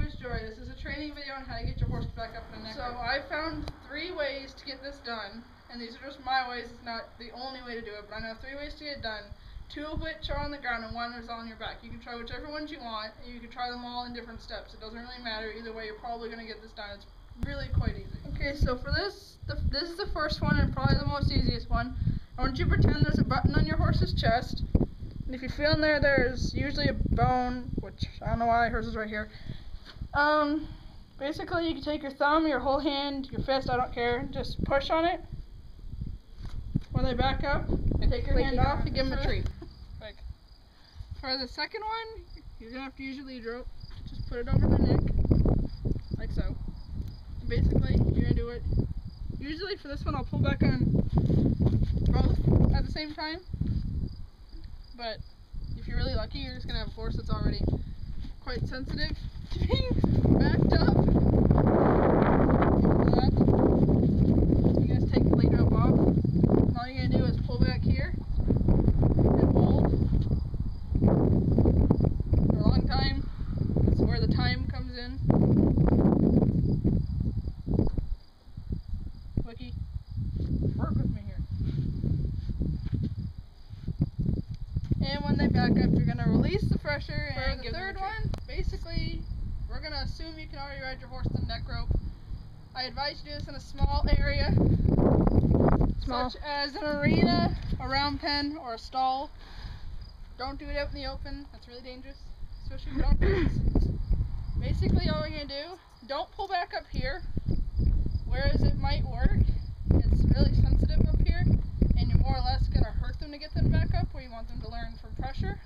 is Jori. This is a training video on how to get your horse back up in a neck. So I found 3 ways to get this done, and these are just my ways. It's not the only way to do it, but I know 3 ways to get it done. 2 of which are on the ground and 1 is on your back. You can try whichever ones you want, and you can try them all in different steps. It doesn't really matter. Either way, you're probably going to get this done. It's really quite easy. Okay, so for this, this is the first one and probably the most easiest one. I want you to pretend there's a button on your horse's chest. And if you feel in there, there's usually a bone, which I don't know why, hers is right here. Basically you can take your thumb, your whole hand, your fist, I don't care, just push on it. When they back up, and take your hand off and give them a treat. Like, for the second one, you're going to have to use your lead rope. Just put it over their neck, like so. And basically, you're going to do it. Usually for this one, I'll pull back on both at the same time. But if you're really lucky, you're just going to have a horse that's already quite sensitive to being backed up. You guys take the lead rope off. And all you're going to do is pull back here and hold for a long time. That's where the time comes in. Wiki, work with me here. And when they back up, you're going to release the pressure and give them a treat. For the third one, basically, we're going to assume you can already ride your horse to the neck rope. I advise you do this in a small area, such as an arena, a round pen, or a stall. Don't do it out in the open. That's really dangerous, especially if you don't practice. Basically, all you're going to do, don't pull back up here, whereas it might work. It's really sensitive up here, and you're more or less going to hurt them to get them back up, where you want them to learn from pressure.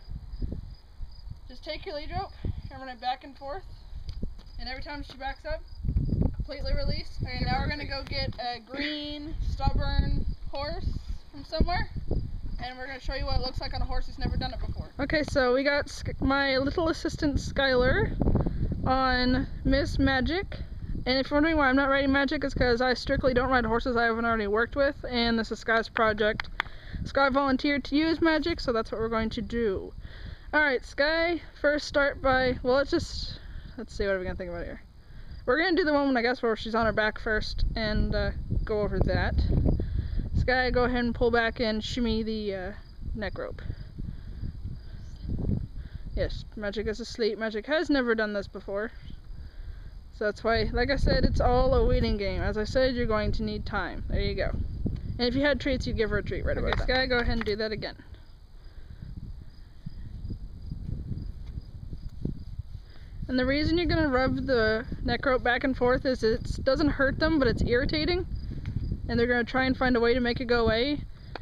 Just take your lead rope and run it back and forth, and every time she backs up, completely release. Okay, now we're going to go get a green, stubborn horse from somewhere, and we're going to show you what it looks like on a horse who's never done it before. Okay, so we got my little assistant Skylar on Miss Magic, and if you're wondering why I'm not riding Magic, it's because I strictly don't ride horses I haven't already worked with, and this is Sky's project. Sky volunteered to use Magic, so that's what we're going to do. Alright, Sky, first start by, well, let's see, what are we going to think about here? We're going to do the one, I guess, where she's on her back first, and go over that. Sky, go ahead and pull back and shimmy the neck rope. Yes, Magic is asleep. Magic has never done this before. So that's why, like I said, it's all a waiting game. As I said, you're going to need time. There you go. And if you had treats, you'd give her a treat right about that. Sky, go ahead and do that again. And the reason you're going to rub the neck rope back and forth is it doesn't hurt them, but it's irritating. And they're going to try and find a way to make it go away.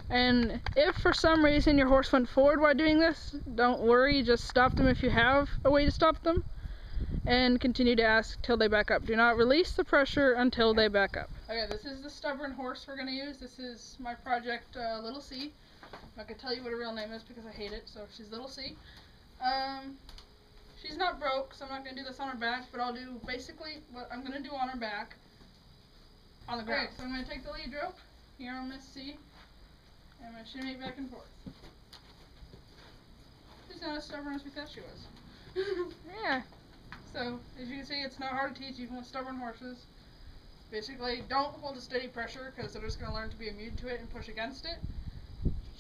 And if for some reason your horse went forward while doing this, don't worry, just stop them if you have a way to stop them. And continue to ask till they back up. Do not release the pressure until they back up. Okay, this is the stubborn horse we're going to use. This is my project, Little C. I'm not going to tell you what her real name is because I hate it, so she's Little C. She's not broke, so I'm not going to do this on her back, but I'll do basically what I'm going to do on her back on the ground. Okay, so I'm going to take the lead rope here on Miss C, and I'm going to shimmy it back and forth. She's not as stubborn as we thought she was. Yeah. So, as you can see, it's not hard to teach even with stubborn horses. Basically, don't hold a steady pressure because they're just going to learn to be immune to it and push against it.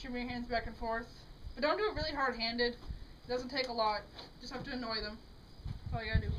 Shimmy your hands back and forth. But don't do it really hard-handed. It doesn't take a lot. Just have to annoy them. That's all you gotta do.